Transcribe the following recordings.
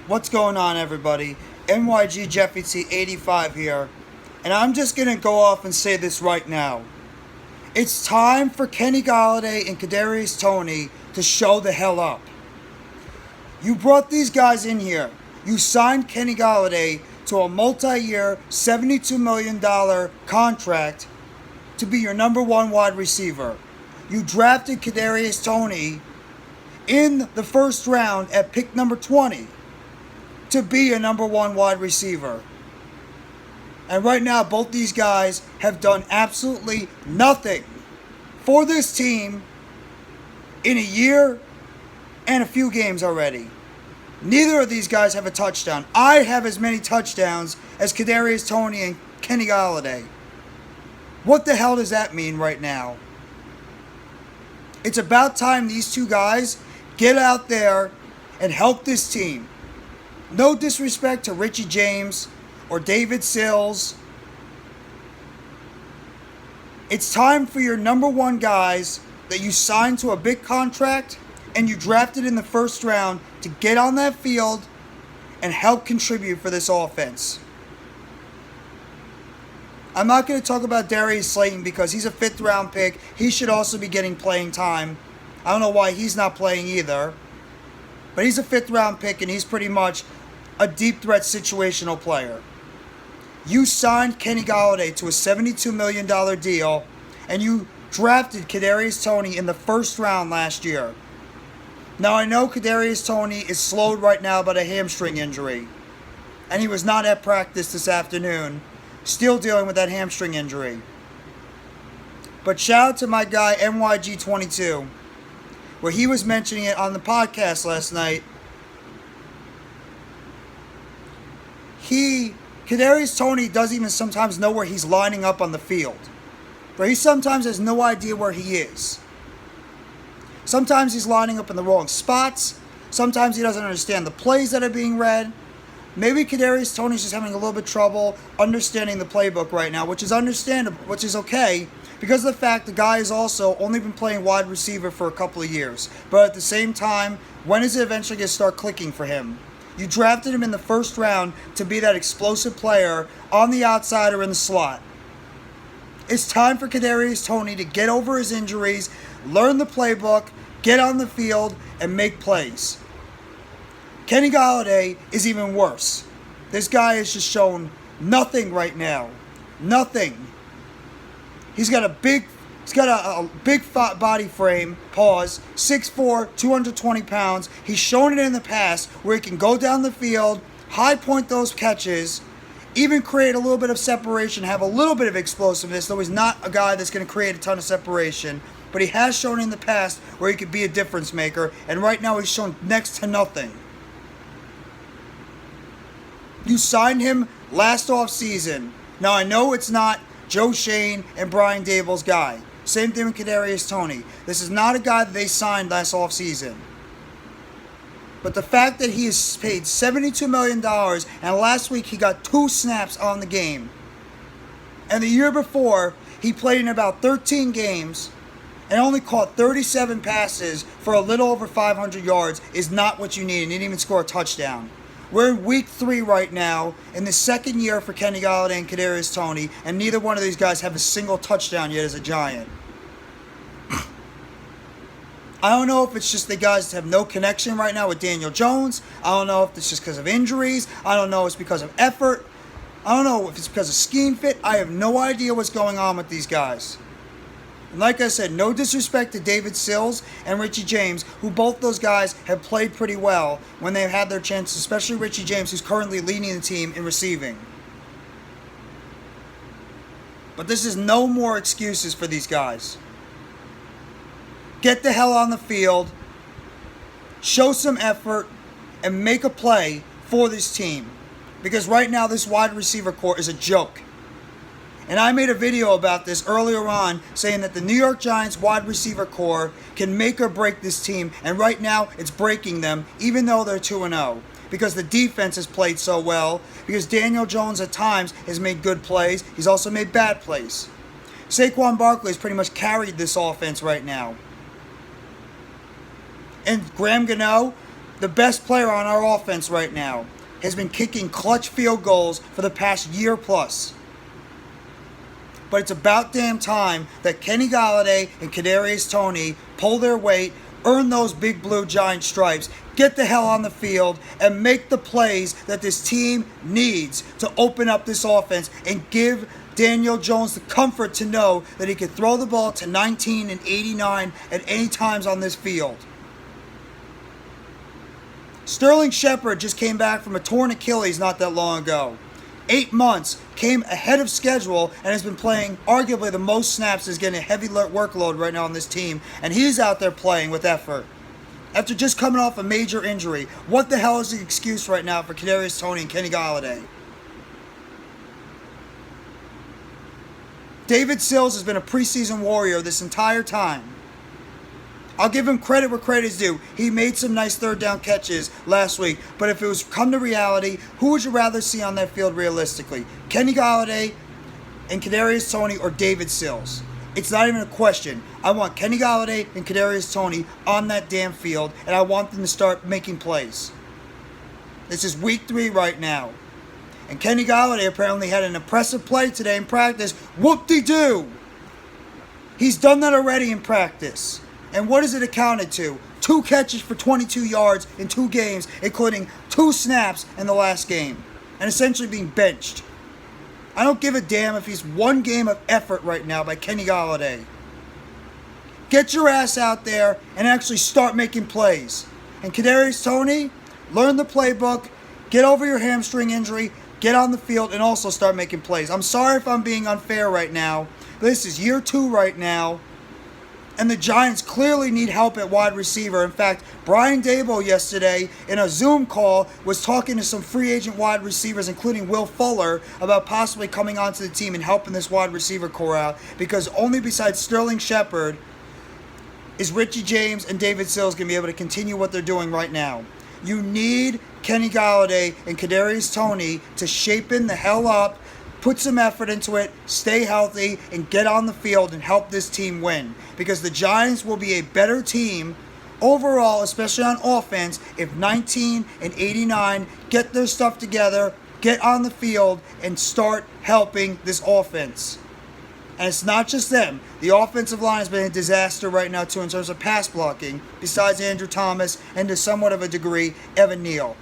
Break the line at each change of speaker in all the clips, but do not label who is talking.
What's going on, everybody? NYG Jeffy T 85 here, and I'm just gonna go off and say this right now. It's time for Kenny Golladay and Kadarius Toney to show the hell up. You brought these guys in here. You signed Kenny Golladay to a multi-year $72 million contract to be your number one wide receiver. You drafted Kadarius Toney in the first round at pick number 20 to be a number one wide receiver. And right now, both these guys have done absolutely nothing for this team in a year and a few games already. Neither of these guys have a touchdown. I have as many touchdowns as Kadarius Toney and Kenny Golladay. What the hell does that mean right now? It's about time these two guys get out there and help this team. No disrespect to Richie James or David Sills. It's time for your number one guys that you signed to a big contract and you drafted in the first round to get on that field and help contribute for this offense. I'm not going to talk about Darius Slayton because he's a 5th round pick. He should also be getting playing time. I don't know why he's not playing either. But he's a 5th round pick and he's pretty much a deep threat situational player. You signed Kenny Golladay to a $72 million deal and you drafted Kadarius Toney in the first round last year. Now I know Kadarius Toney is slowed right now by a hamstring injury. And he was not at practice this afternoon. Still dealing with that hamstring injury. But shout out to my guy NYG22, where he was mentioning it on the podcast last night. Kadarius Toney doesn't even sometimes know where he's lining up on the field. Where he sometimes has no idea where he is. Sometimes he's lining up in the wrong spots. Sometimes he doesn't understand the plays that are being read. Maybe Kadarius Toney's just having a little bit of trouble understanding the playbook right now, which is understandable, which is okay, because of the fact the guy has also only been playing wide receiver for a couple of years. But at the same time, when is it eventually going to start clicking for him? You drafted him in the first round to be that explosive player on the outside or in the slot. It's time for Kadarius Toney to get over his injuries, learn the playbook, get on the field, and make plays. Kenny Golladay is even worse. This guy has just shown nothing right now. Nothing. He's got a big body frame, 6'4", 220 pounds. He's shown it in the past where he can go down the field, high point those catches, even create a little bit of separation, have a little bit of explosiveness, though he's not a guy that's going to create a ton of separation. But he has shown in the past where he could be a difference maker, and right now he's shown next to nothing. You signed him last offseason. Now, I know it's not Joe Shane and Brian Daboll's guy. Same thing with Kadarius Toney. This is not a guy that they signed last offseason. But the fact that he is paid $72 million, and last week he got 2 snaps on the game. And the year before, he played in about 13 games and only caught 37 passes for a little over 500 yards is not what you need, and he didn't even score a touchdown. We're in week 3 right now, in the second year for Kenny Golladay and Kadarius Toney, and neither one of these guys have a single touchdown yet as a Giant. I don't know if it's just the guys have no connection right now with Daniel Jones. I don't know if it's just because of injuries. I don't know if it's because of effort. I don't know if it's because of scheme fit. I have no idea what's going on with these guys. And like I said, no disrespect to David Sills and Richie James, who both those guys have played pretty well when they've had their chances, especially Richie James, who's currently leading the team in receiving. But this is no more excuses for these guys. Get the hell on the field, show some effort, and make a play for this team. Because right now, this wide receiver core is a joke. And I made a video about this earlier on, saying that the New York Giants wide receiver core can make or break this team. And right now, it's breaking them, even though they're 2-0. Because the defense has played so well. Because Daniel Jones at times has made good plays. He's also made bad plays. Saquon Barkley has pretty much carried this offense right now. And Graham Gano, the best player on our offense right now, has been kicking clutch field goals for the past year plus. But it's about damn time that Kenny Golladay and Kadarius Toney pull their weight, earn those big blue giant stripes, get the hell on the field, and make the plays that this team needs to open up this offense and give Daniel Jones the comfort to know that he can throw the ball to 19 and 89 at any times on this field. Sterling Shepard just came back from a torn Achilles not that long ago. 8 months, came ahead of schedule, and has been playing arguably the most snaps. Is getting a heavy workload right now on this team, and he's out there playing with effort. After just coming off a major injury, what the hell is the excuse right now for Kadarius Toney and Kenny Golladay? David Sills has been a preseason warrior this entire time. I'll give him credit where credit is due. He made some nice third down catches last week. But if it was come to reality, who would you rather see on that field realistically? Kenny Golladay and Kadarius Toney or David Sills? It's not even a question. I want Kenny Golladay and Kadarius Toney on that damn field, and I want them to start making plays. This is week 3 right now. And Kenny Golladay apparently had an impressive play today in practice. Whoop-de-doo! He's done that already in practice. And what is it accounted to? 2 catches for 22 yards in 2 games, including 2 snaps in the last game. And essentially being benched. I don't give a damn if he's 1 game of effort right now by Kenny Golladay. Get your ass out there and actually start making plays. And Kadarius Toney, learn the playbook, get over your hamstring injury, get on the field, and also start making plays. I'm sorry if I'm being unfair right now. This is year 2 right now. And the Giants clearly need help at wide receiver. In fact, Brian Daboll yesterday in a Zoom call was talking to some free agent wide receivers, including Will Fuller, about possibly coming onto the team and helping this wide receiver core out. Because only besides Sterling Shepard is Richie James and David Sills going to be able to continue what they're doing right now. You need Kenny Golladay and Kadarius Toney to shapen the hell up, put some effort into it, stay healthy, and get on the field and help this team win. Because the Giants will be a better team overall, especially on offense, if 19 and 89 get their stuff together, get on the field, and start helping this offense. And it's not just them. The offensive line has been a disaster right now, too, in terms of pass blocking, besides Andrew Thomas and to somewhat of a degree, Evan Neal.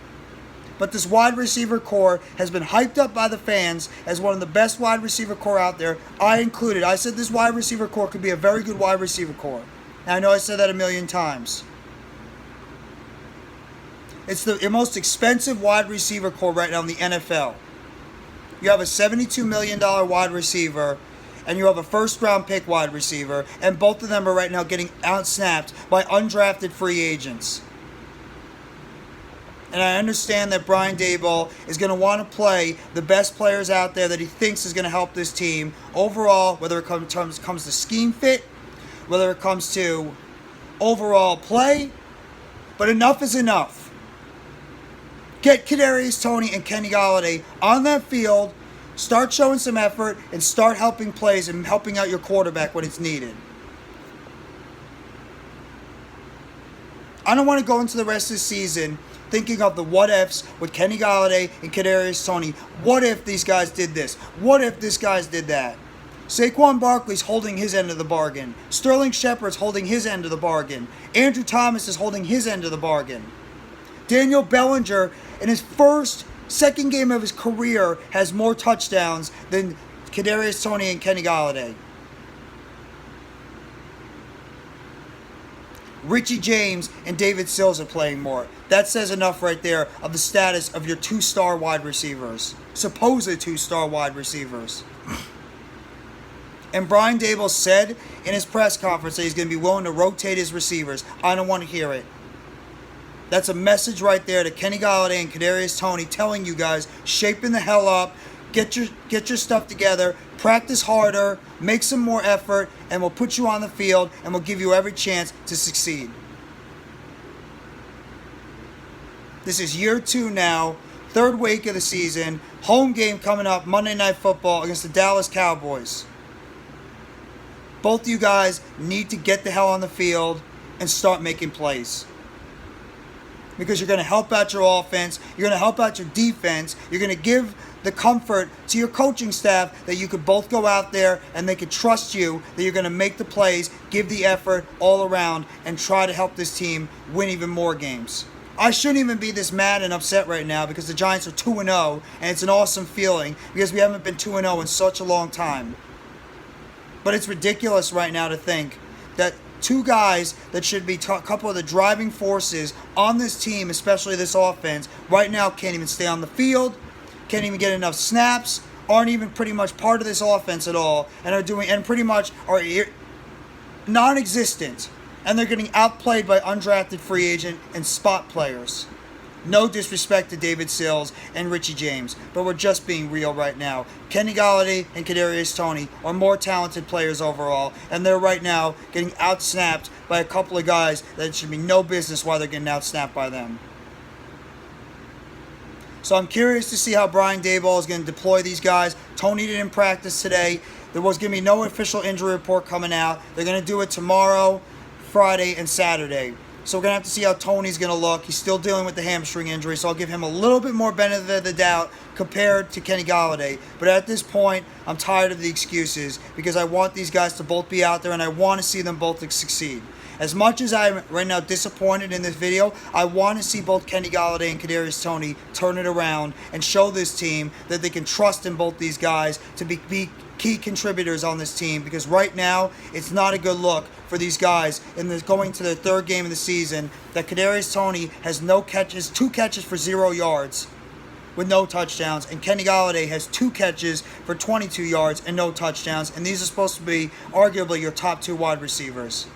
But this wide receiver core has been hyped up by the fans as one of the best wide receiver core out there. I included. I said this wide receiver core could be a very good wide receiver core. And I know I said that a million times. It's the most expensive wide receiver core right now in the NFL. You have a $72 million wide receiver, and you have a first-round pick wide receiver, and both of them are right now getting outsnapped by undrafted free agents. And I understand that Brian Daboll is going to want to play the best players out there that he thinks is going to help this team overall, whether it comes to scheme fit, whether it comes to overall play. But enough is enough. Get Kadarius Toney and Kenny Golladay on that field, start showing some effort, and start helping plays and helping out your quarterback when it's needed. I don't want to go into the rest of the season thinking of the what-ifs with Kenny Golladay and Kadarius Toney. What if these guys did this? What if this guys did that? Saquon Barkley's holding his end of the bargain. Sterling Shepard's holding his end of the bargain. Andrew Thomas is holding his end of the bargain. Daniel Bellinger, in his second game of his career, has more touchdowns than Kadarius Toney and Kenny Golladay. Richie James and David Sills are playing more. That says enough right there of the status of your 2-star wide receivers. Supposed 2-star wide receivers. And Brian Daboll said in his press conference that he's going to be willing to rotate his receivers. I don't want to hear it. That's a message right there to Kenny Golladay and Kadarius Toney telling you guys, shaping the hell up, get your stuff together, practice harder, make some more effort, and we'll put you on the field and we'll give you every chance to succeed. This is year 2 now, 3rd week of the season, home game coming up, Monday Night Football against the Dallas Cowboys. Both of you guys need to get the hell on the field and start making plays. because you're going to help out your offense, you're going to help out your defense, you're going to give the comfort to your coaching staff that you could both go out there and they could trust you, that you're going to make the plays, give the effort all around, and try to help this team win even more games. I shouldn't even be this mad and upset right now because the Giants are 2-0, and it's an awesome feeling because we haven't been 2-0 in such a long time. But it's ridiculous right now to think that two guys that should be a couple of the driving forces on this team, especially this offense, right now can't even stay on the field, can't even get enough snaps, aren't even pretty much part of this offense at all, and pretty much are non-existent. And they're getting outplayed by undrafted free agent and spot players. No disrespect to David Sills and Richie James, but we're just being real right now. Kenny Golladay and Kadarius Toney are more talented players overall, and they're right now getting outsnapped by a couple of guys that should be no business why they're getting outsnapped by them. So I'm curious to see how Brian Daboll is going to deploy these guys. Toney didn't practice today. There was going to be no official injury report coming out. They're going to do it tomorrow, Friday, and Saturday. So we're going to have to see how Toney's going to look. He's still dealing with the hamstring injury, so I'll give him a little bit more benefit of the doubt compared to Kenny Golladay. But at this point, I'm tired of the excuses because I want these guys to both be out there and I want to see them both succeed. As much as I'm right now disappointed in this video, I want to see both Kenny Golladay and Kadarius Toney turn it around and show this team that they can trust in both these guys to be key contributors on this team, because right now it's not a good look for these guys in this going to their third game of the season that Kadarius Toney has 2 catches for 0 yards with no touchdowns, and Kenny Golladay has 2 catches for 22 yards and no touchdowns, and these are supposed to be arguably your top 2 wide receivers.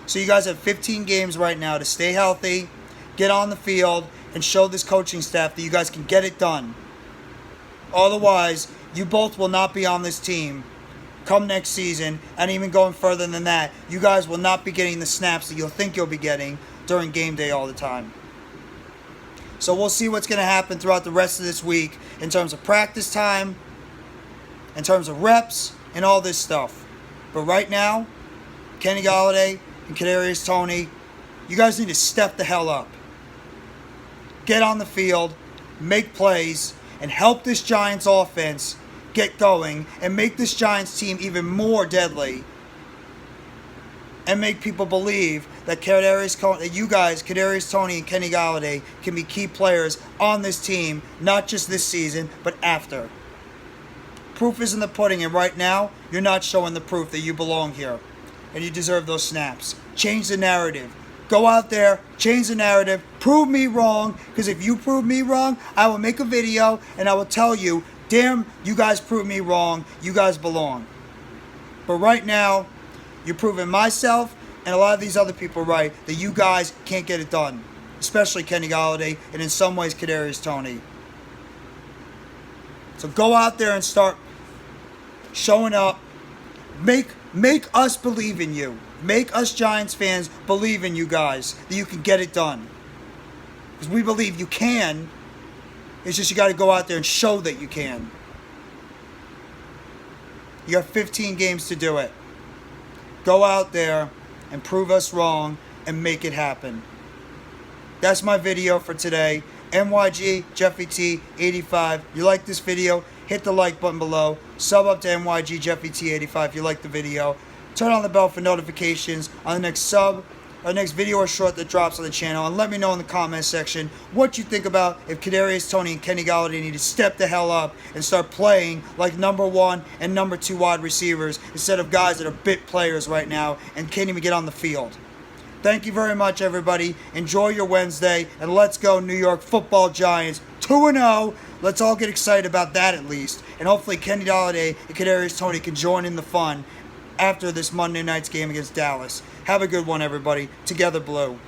So you guys have 15 games right now to stay healthy, get on the field, and show this coaching staff that you guys can get it done. Otherwise, you both will not be on this team come next season, and even going further than that, you guys will not be getting the snaps that you'll think you'll be getting during game day all the time. So we'll see what's going to happen throughout the rest of this week in terms of practice time, in terms of reps, and all this stuff. But right now, Kenny Golladay and Kadarius Toney, you guys need to step the hell up. Get on the field, make plays, and help this Giants offense get going and make this Giants team even more deadly, and make people believe that Kadarius Toney and Kenny Golladay can be key players on this team, not just this season, but after. Proof is in the pudding, and right now, you're not showing the proof that you belong here, and you deserve those snaps. Change the narrative. Go out there, change the narrative, prove me wrong, because if you prove me wrong, I will make a video, and I will tell you, damn, you guys proved me wrong, you guys belong. But right now, you're proving myself and a lot of these other people right that you guys can't get it done, especially Kenny Golladay and in some ways Kadarius Toney. So go out there and start showing up. Make us believe in you. Make us Giants fans believe in you guys that you can get it done. Because we believe you can. It's just you got to go out there and show that you can. You got 15 games to do it. Go out there and prove us wrong and make it happen. That's my video for today. NYG Jeffy T 85. You like this video? Hit the like button below. Sub up to NYG Jeffy T 85 if you like the video. Turn on the bell for notifications on the next video or short that drops on the channel, and let me know in the comment section what you think about if Kadarius Toney and Kenny Golladay need to step the hell up and start playing like number 1 and number 2 wide receivers instead of guys that are bit players right now and can't even get on the field. Thank you very much, everybody. Enjoy your Wednesday, and let's go New York Football Giants 2-0. Let's all get excited about that at least, and hopefully Kenny Golladay and Kadarius Toney can join in the fun after this Monday night's game against Dallas. Have a good one, everybody. Together Blue.